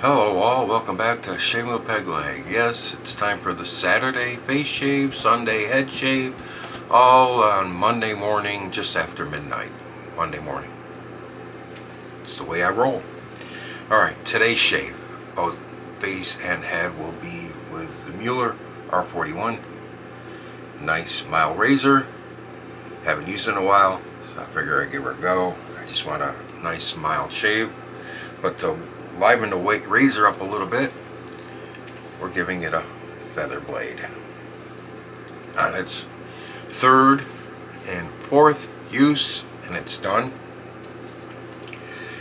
Hello all, welcome back to Shave with Peg Leg. Yes, it's time for the Saturday face shave, Sunday head shave, all on Monday morning just after midnight. Monday morning. It's the way I roll. Alright, today's shave, both face and head, will be with the Mueller R41. Nice mild razor. Haven't used it in a while, so I figure I'd give her a go. I just want a nice mild shave. But to liven the razor up a little bit, we're giving it a feather blade. On its third and fourth use, and it's done.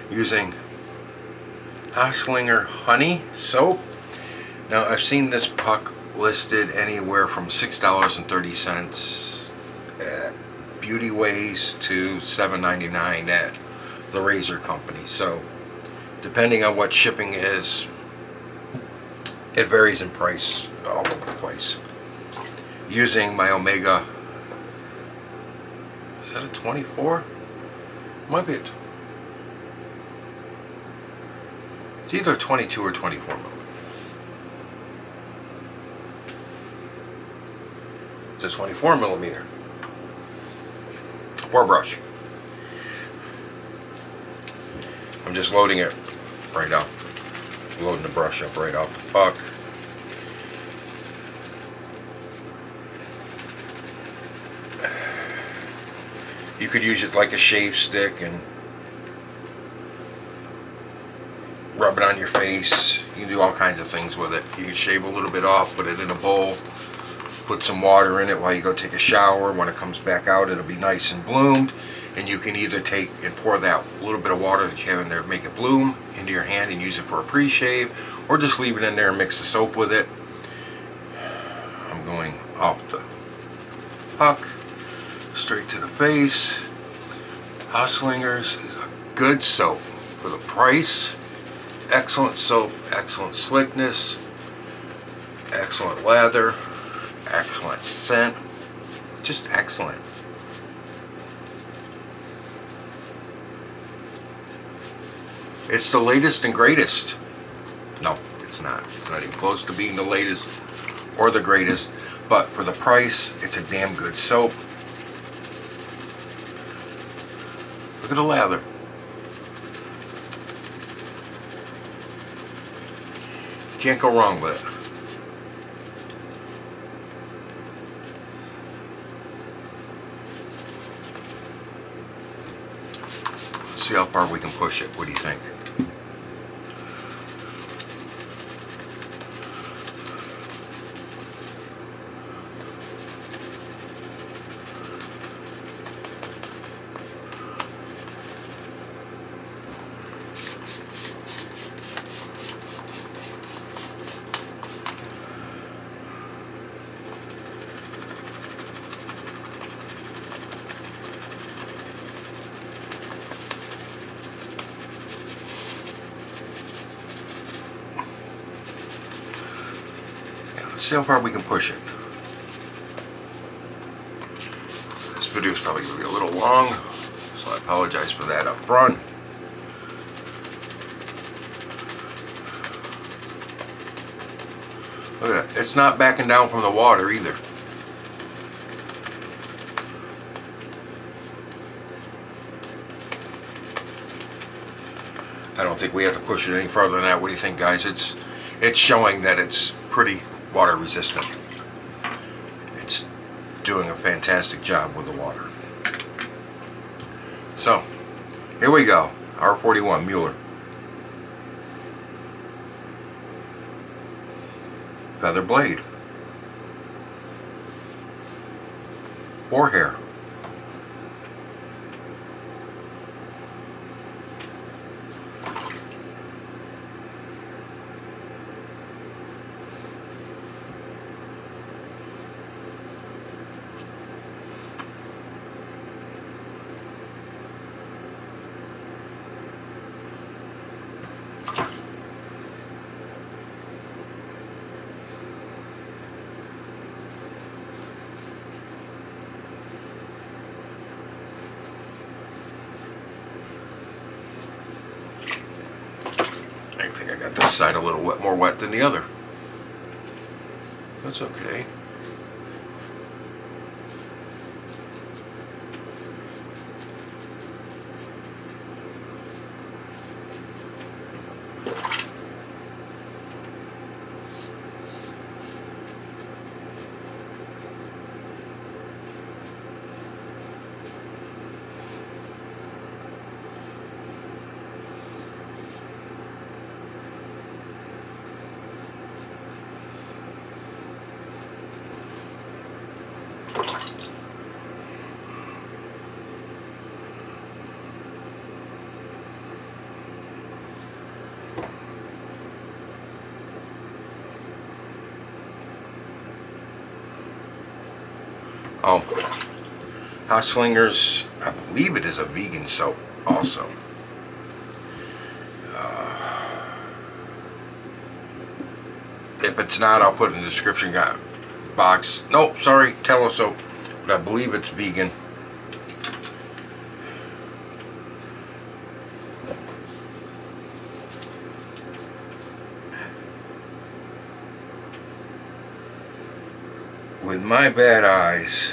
Using Haslinger Honey soap. Now I've seen this puck listed anywhere from $6.30 at Beauty Ways to $7.99 at the razor company. So depending on what shipping is, it varies in price all over the place. Using my Omega, is that a 24? Might be it's either 22 or 24 millimeter. It's a 24 millimeter boar brush. I'm just loading it right up, loading the brush up right off the puck. You could use it like a shave stick and rub it on your face. You can do all kinds of things with it. You can shave a little bit off, put it in a bowl, put some water in it while you go take a shower. When it comes back out, it'll be nice and bloomed. And you can either take and pour that little bit of water that you have in there, make it bloom, into your hand and use it for a pre-shave, or just leave it in there and mix the soap with it. I'm going off the puck, straight to the face. Haslinger's is a good soap for the price. Excellent soap, excellent slickness, excellent lather, excellent scent, just excellent. It's the latest and greatest. No, it's not. It's not even close to being the latest or the greatest. But for the price, it's a damn good soap. Look at the lather. Can't go wrong with it. Let's see how far we can push it. What do you think? Let's see how far we can push it. This video is probably going to be a little long, so I apologize for that up front. Look at that. It's not backing down from the water either. I don't think we have to push it any further than that. What do you think, guys? It's showing that it's pretty water resistant. It's doing a fantastic job with the water. So here we go. R41 Mueller feather blade, boar hair. think I got this side a little more wet than the other. That's okay. Oh, Haslinger's, I believe it is a vegan soap also. If it's not, I'll put it in the description box. Nope, sorry, Tello soap, but I believe it's vegan. With my bad eyes,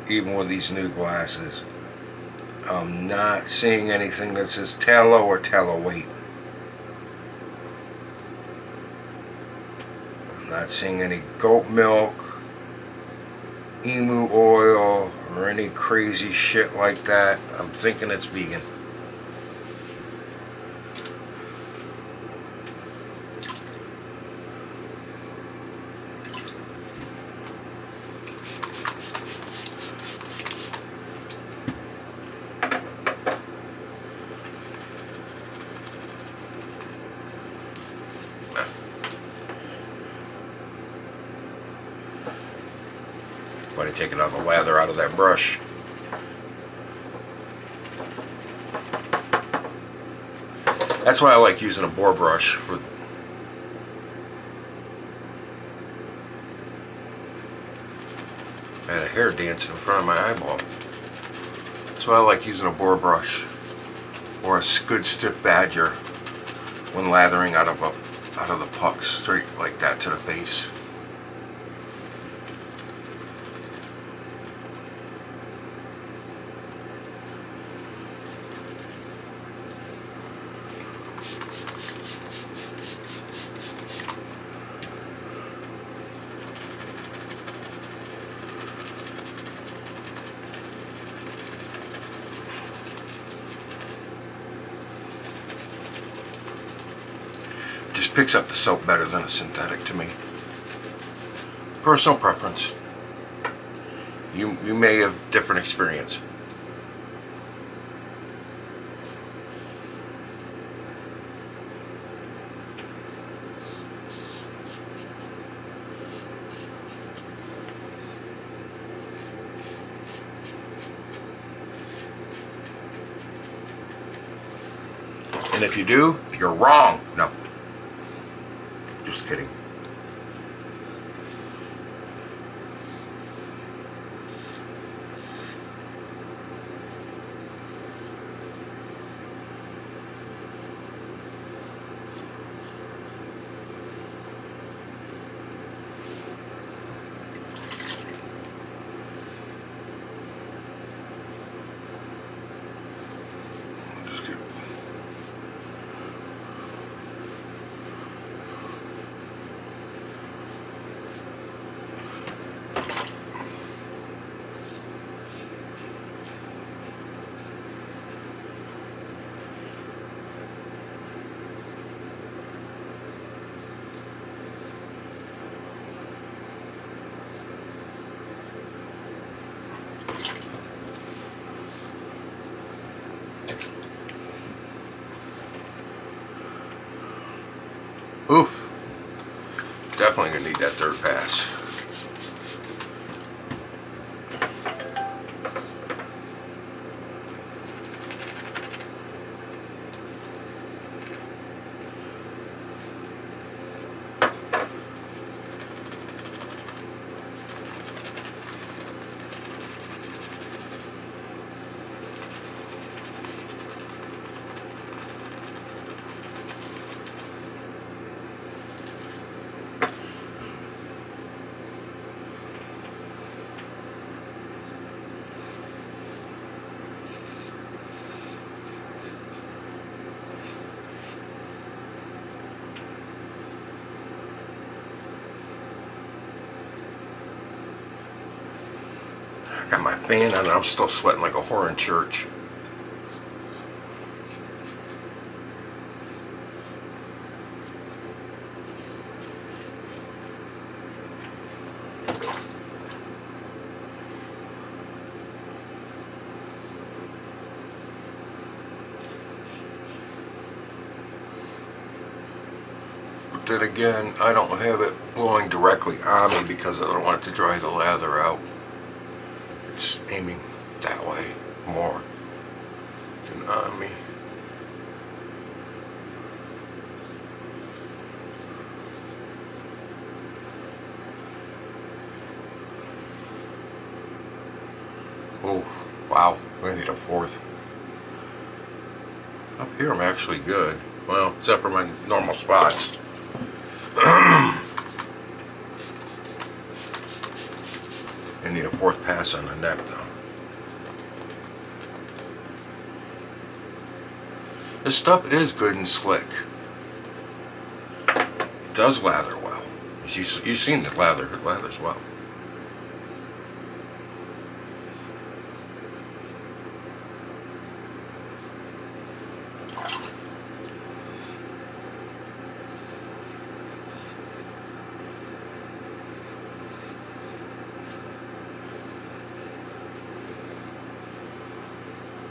even with these new glasses, I'm not seeing anything that says tallow or tallow weight. I'm not seeing any goat milk, emu oil, or any crazy shit like that. I'm thinking it's vegan. By taking all the lather out of that brush. That's why I like using a boar brush. I had a hair dancing in front of my eyeball. That's why I like using a boar brush or a good stiff badger when lathering out of the pucks straight like that to the face. Picks up the soap better than a synthetic to me. Personal preference. You may have different experience. And if you do, you're wrong. No. Just kidding. Oof. Definitely gonna need that third pass. got my fan on and I'm still sweating like a whore in church. But then again, I don't have it blowing directly on me because I don't want it to dry the lather out. It's aiming that way more than on me. Oh, wow, I need a fourth. Up here I'm actually good. Well, except for my normal spots. I need a fourth pass on the neck though. This stuff is good and slick. It does lather well. You've seen it lather. It lathers well.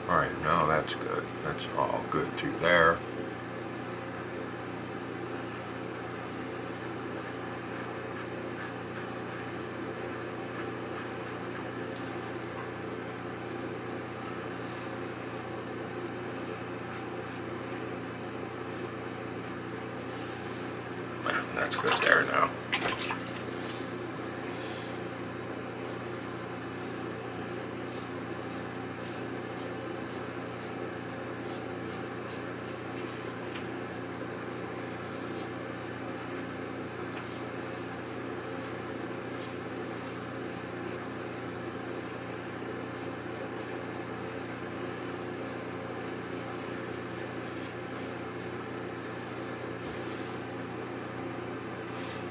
Alright, now that's good. That's all good through there. That's good there now.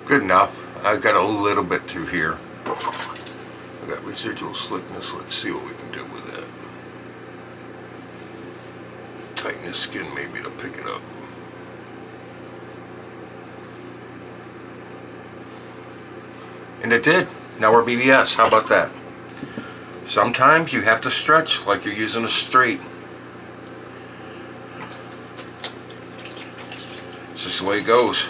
Good enough. I've got a little bit through here. I got residual slickness. Let's see what we can do with that. Tighten the skin maybe to pick it up. And it did. Now we're BBS. How about that? Sometimes you have to stretch like you're using a straight. It's just the way it goes.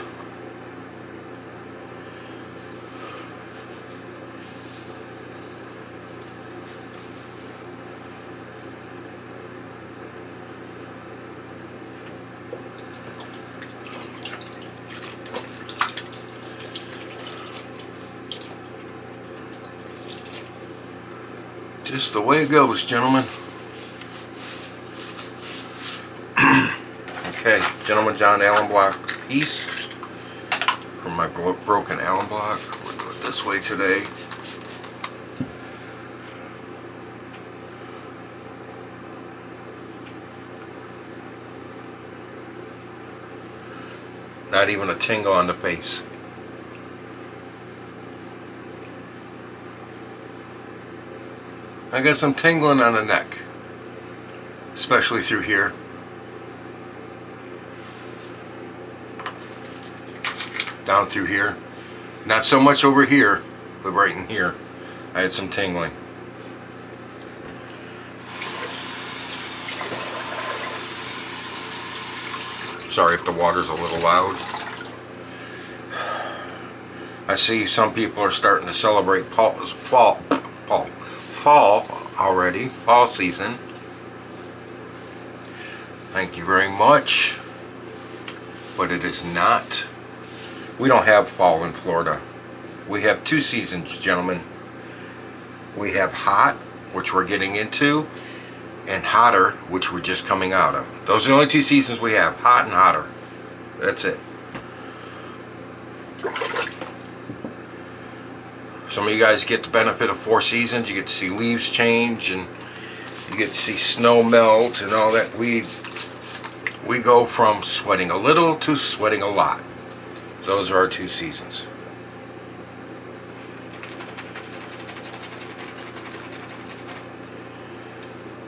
Just the way it goes, gentlemen. Okay, Gentleman John Allen block piece from my broken Allen block. We'll do it this way today. Not even a tingle on the face. I got some tingling on the neck, especially through here. Down through here. Not so much over here, but right in here. I had some tingling. Sorry if the water's a little loud. I see some people are starting to celebrate fall already, fall season. Thank you very much. But it is not. We don't have fall in Florida. We have two seasons, gentlemen. We have hot, which we're getting into, and hotter, which we're just coming out of. Those are the only two seasons we have, hot and hotter. That's it. Some of you guys get the benefit of 4 seasons. You get to see leaves change and you get to see snow melt and all that. We go from sweating a little to sweating a lot. Those are our 2 seasons.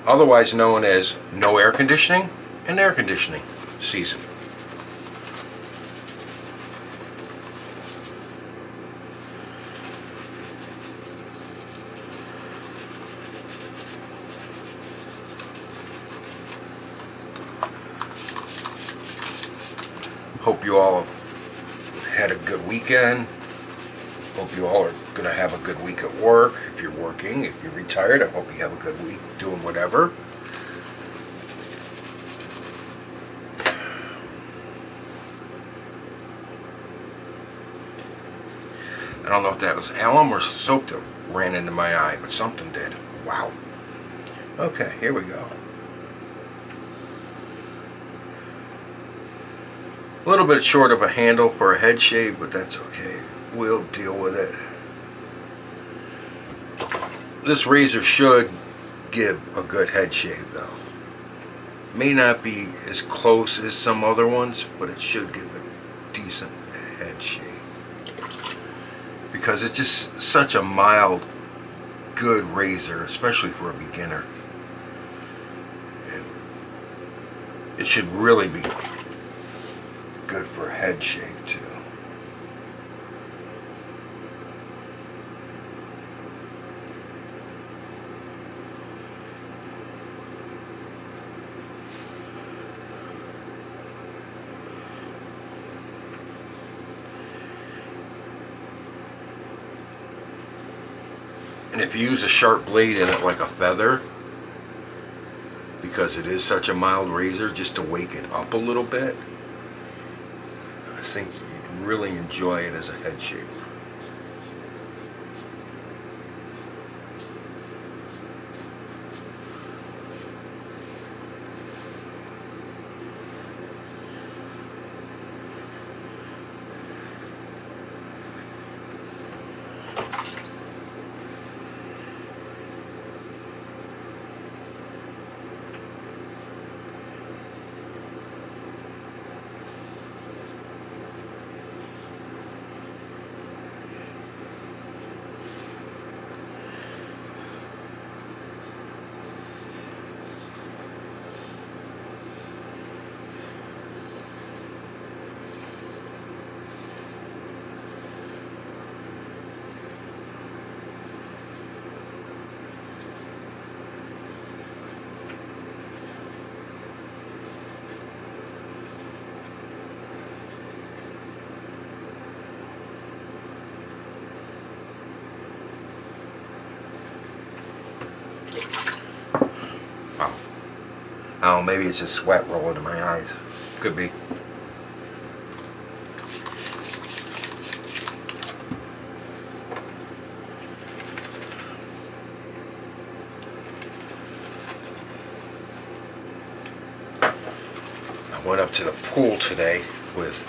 otherwise known as no air conditioning and air conditioning season. Hope you all had a good weekend. Hope you all are going to have a good week at work. If you're working, if you're retired, I hope you have a good week doing whatever. I don't know if that was alum or soap that ran into my eye, but something did. Wow. Okay, here we go. A little bit short of a handle for a head shave, but that's okay. We'll deal with it. This razor should give a good head shave though. May not be as close as some other ones, but it should give a decent head shave. Because it's just such a mild, good razor, especially for a beginner. And it should really be good for a head shave too. And if you use a sharp blade in it like a feather, because it is such a mild razor, just to wake it up a little bit, I think you'd really enjoy it as a head shave. Oh, maybe it's just sweat rolling in my eyes. Could be. I went up to the pool today with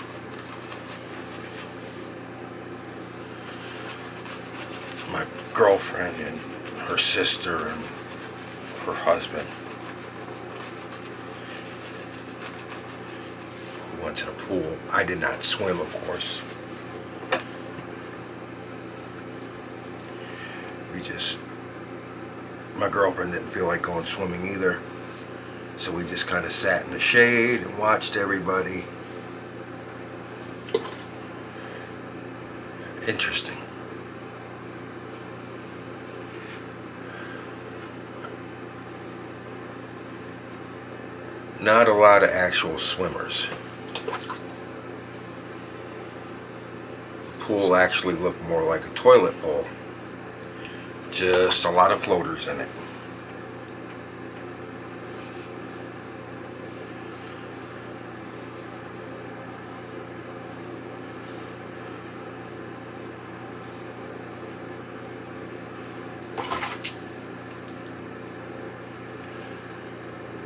my girlfriend and her sister and her husband. We went to the pool. I did not swim, of course. My girlfriend didn't feel like going swimming either. So we just kind of sat in the shade and watched everybody. Interesting. Not a lot of actual swimmers. The pool actually looked more like a toilet bowl. Just a lot of floaters in it.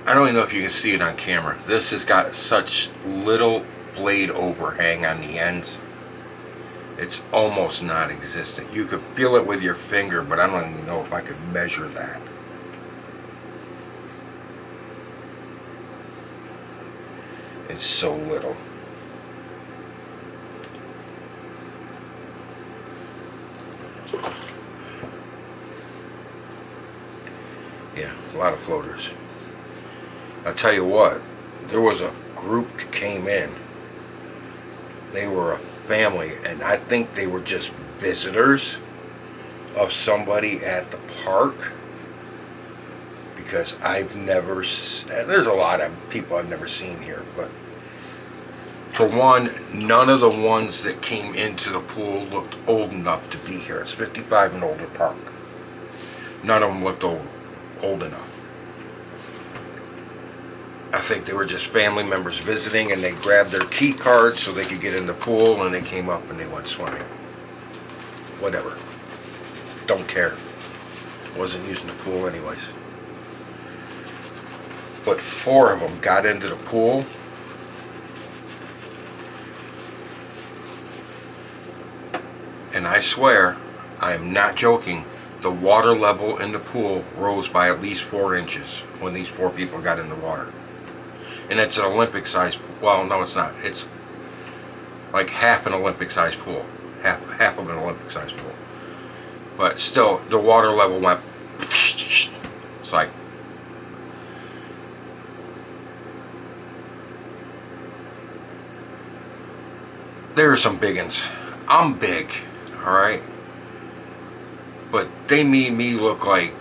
I don't even know if you can see it on camera. This has got such little blade overhang on the ends. It's almost non-existent. You can feel it with your finger, but I don't even know if I could measure that. It's so little. Yeah, lot of floaters. I'll tell you what, there was a group that came in. They were a family, and I think they were just visitors of somebody at the park, because I've never, there's a lot of people I've never seen here, but for one, none of the ones that came into the pool looked old enough to be here. It's 55 and older park. None of them looked old enough. I think they were just family members visiting, and they grabbed their key cards so they could get in the pool, and they came up and they went swimming. Whatever. Don't care. Wasn't using the pool anyways. But 4 of them got into the pool. And I swear, I am not joking, the water level in the pool rose by at least 4 inches when these 4 people got in the water. And it's an Olympic size pool. Well, no, it's not. It's like half an Olympic size pool. Half of an Olympic size pool. But still, the water level went. It's like. There are some big uns. I'm big, alright? But they made me look like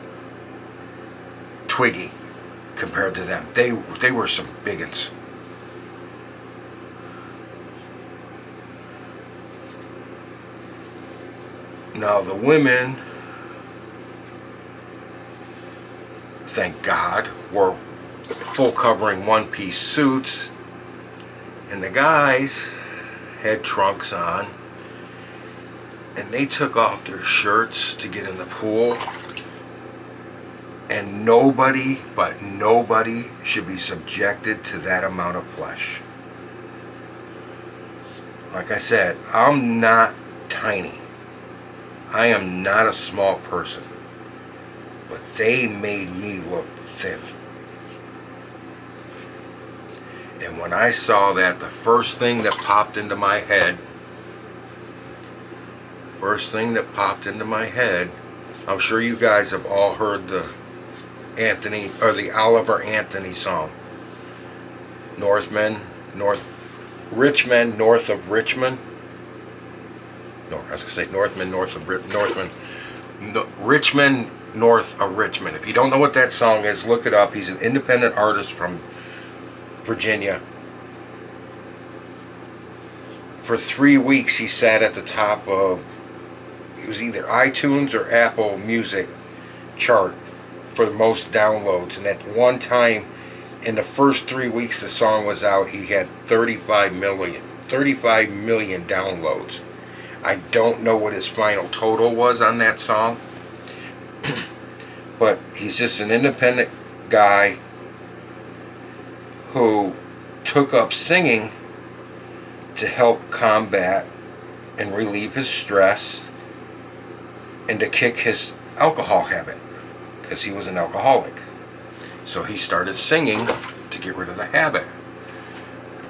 Twiggy compared to them. They were some big uns. Now the women, thank God, wore full covering one-piece suits, and the guys had trunks on, and they took off their shirts to get in the pool. And nobody, but nobody, should be subjected to that amount of flesh. Like I said, I'm not tiny. I am not a small person. But they made me look thin. And when I saw that, the first thing that popped into my head, I'm sure you guys have all heard the Oliver Anthony song, Richmond, north of Richmond. No, I was going to say Richmond, north of Richmond. If you don't know what that song is, look it up. He's an independent artist from Virginia. For 3 weeks, he sat at the top of, it was either iTunes or Apple Music chart for the most downloads. And at one time, in the first 3 weeks the song was out, he had 35 million downloads. I don't know what his final total was on that song, but he's just an independent guy who took up singing to help combat and relieve his stress and to kick his alcohol habit, because he was an alcoholic. So he started singing to get rid of the habit,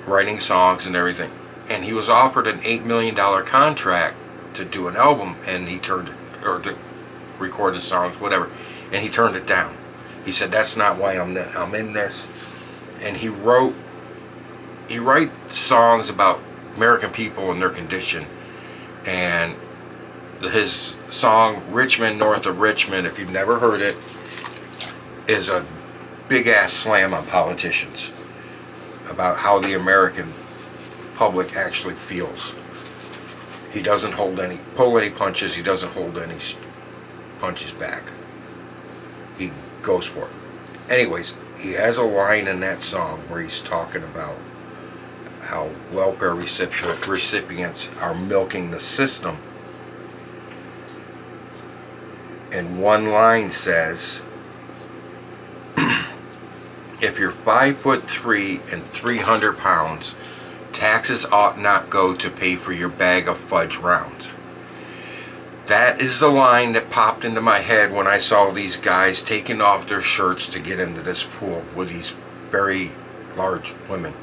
writing songs and everything. And he was offered an $8 million contract to do an album, and he turned it, or to record his songs, whatever, and he turned it down. He said, that's not why I'm in this. And he writes songs about American people and their condition. And his song Richmond, North of Richmond, if you've never heard it, is a big ass slam on politicians about how the American public actually feels. He doesn't pull any punches. He doesn't hold any punches back. He goes for it. Anyways, he has a line in that song where he's talking about how welfare recipients are milking the system. And one line says, if you're 5'3" and 300 pounds, taxes ought not go to pay for your bag of fudge rounds. That is the line that popped into my head when I saw these guys taking off their shirts to get into this pool with these very large women.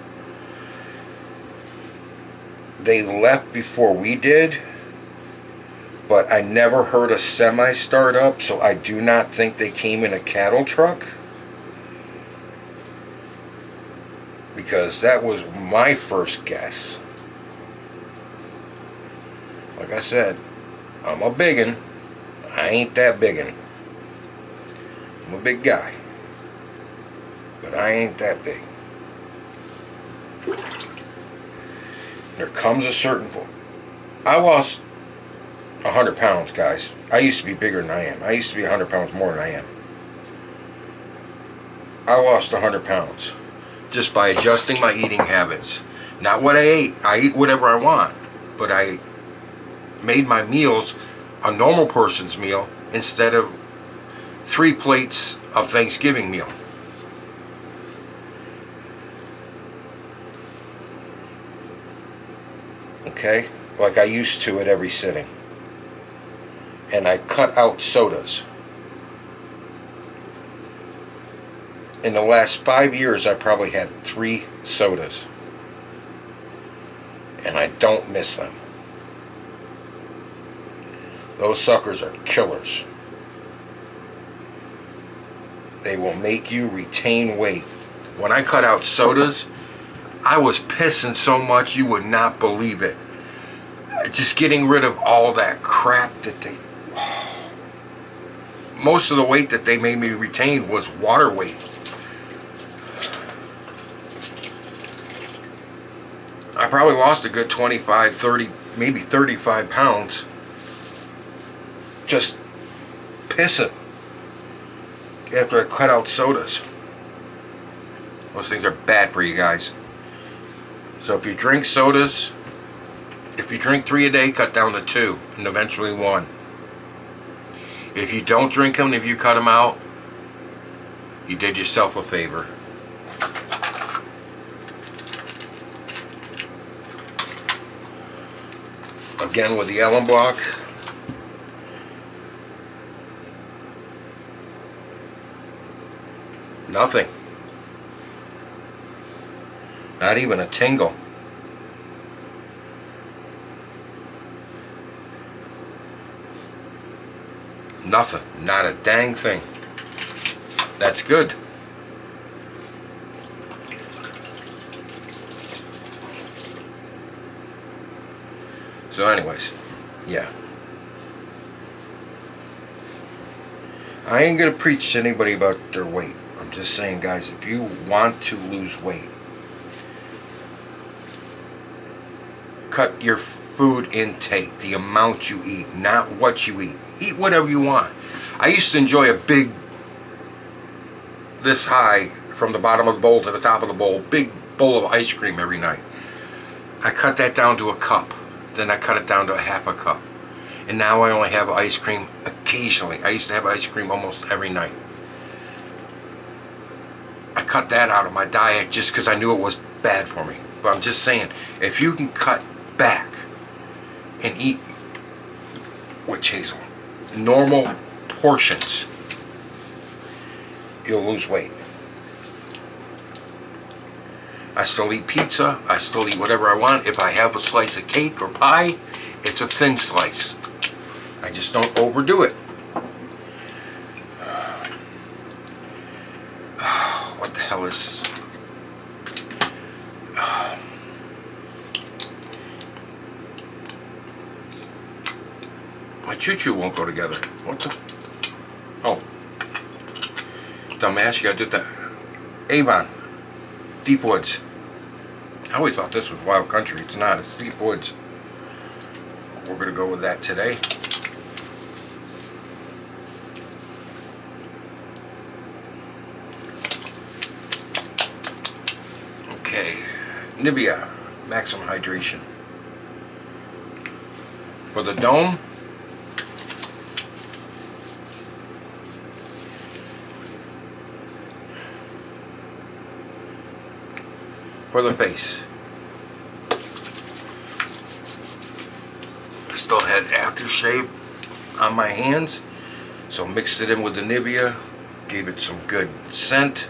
They left before we did, but I never heard a semi start up, so I do not think they came in a cattle truck. because that was my first guess. Like I said, I'm a biggin. I ain't that biggin. I'm a big guy, but I ain't that big. There comes a certain point. I lost 100 pounds, guys. I used to be bigger than I am. I used to be 100 pounds more than I am. I lost 100 pounds just by adjusting my eating habits. Not what I ate. I eat whatever I want, but I made my meals a normal person's meal instead of 3 plates of Thanksgiving meal. Okay? Like I used to at every sitting. And I cut out sodas. In the last 5 years, I probably had 3 sodas. And I don't miss them. Those suckers are killers. They will make you retain weight. When I cut out sodas, I was pissing so much you would not believe it. Just getting rid of all that crap that they... Most of the weight that they made me retain was water weight. I probably lost a good 25, 30, maybe 35 pounds just pissing after I cut out sodas. Those things are bad for you guys. So if you drink sodas, if you drink 3 a day, cut down to 2 and eventually 1. If you don't drink them, if you cut them out, you did yourself a favor. Again with the alum block. Nothing. Not even a tingle. Nothing. Not a dang thing. That's good. So anyways, yeah. I ain't gonna preach to anybody about their weight. I'm just saying, guys, if you want to lose weight, cut your food intake, the amount you eat, not what you eat. Eat whatever you want. I used to enjoy a big, this high, from the bottom of the bowl to the top of the bowl, big bowl of ice cream every night. I cut that down to a cup. Then I cut it down to a half a cup. And now I only have ice cream occasionally. I used to have ice cream almost every night. I cut that out of my diet just because I knew it was bad for me. But I'm just saying, if you can cut back and eat, which Hazel, normal portions, you'll lose weight. I still eat pizza. I still eat whatever I want. If I have a slice of cake or pie, it's a thin slice. I just don't overdo it. What the hell is... My choo-choo won't go together. What the... Oh. Dumbass, you gotta do that. Avon Deep Woods. I always thought this was Wild Country. It's not. It's Deep Woods. We're going to go with that today. Okay. Nivea Maximum Hydration. For the dome, for the face. I still had aftershave on my hands, so mixed it in with the Nivea, gave it some good scent.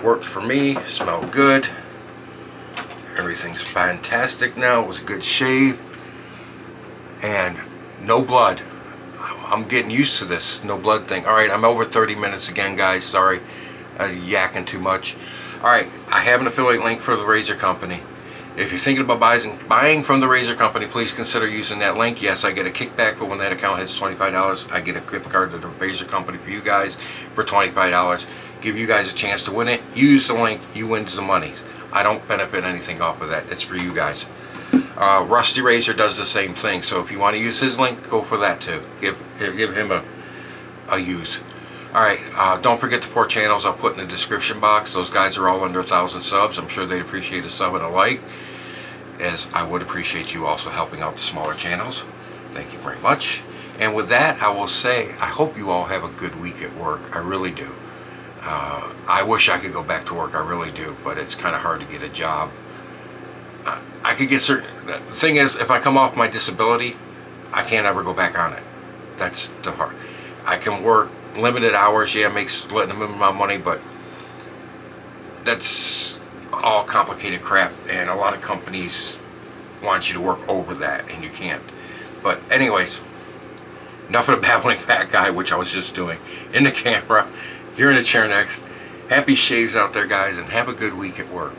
Worked for me, smelled good. Everything's fantastic now. It was a good shave. And no blood. I'm getting used to this no blood thing. Alright, I'm over 30 minutes again, guys. Sorry. yakking too much. Alright, I have an affiliate link for the razor company. If you're thinking about buying from the razor company, please consider using that link. Yes, I get a kickback, but when that account hits $25, I get a gift card to the razor company for you guys for $25. Give you guys a chance to win it. Use the link, you win the money. I don't benefit anything off of that. It's for you guys. Rusty Razor does the same thing, so if you want to use his link, go for that too. Give him a use. Alright, don't forget the 4 channels I'll put in the description box. Those guys are all under 1,000 subs. I'm sure they'd appreciate a sub and a like, as I would appreciate you also helping out the smaller channels. Thank you very much. And with that, I will say, I hope you all have a good week at work. I really do. I wish I could go back to work. I really do, but it's kind of hard to get a job. I could get certain... The thing is, if I come off my disability, I can't ever go back on it. That's the hard... I can work limited hours, yeah, makes a limited amount of money, but that's all complicated crap, and a lot of companies want you to work over that, and you can't. But anyways, enough of the babbling fat guy, which I was just doing in the camera. You're in the chair next. Happy shaves out there, guys, and have a good week at work.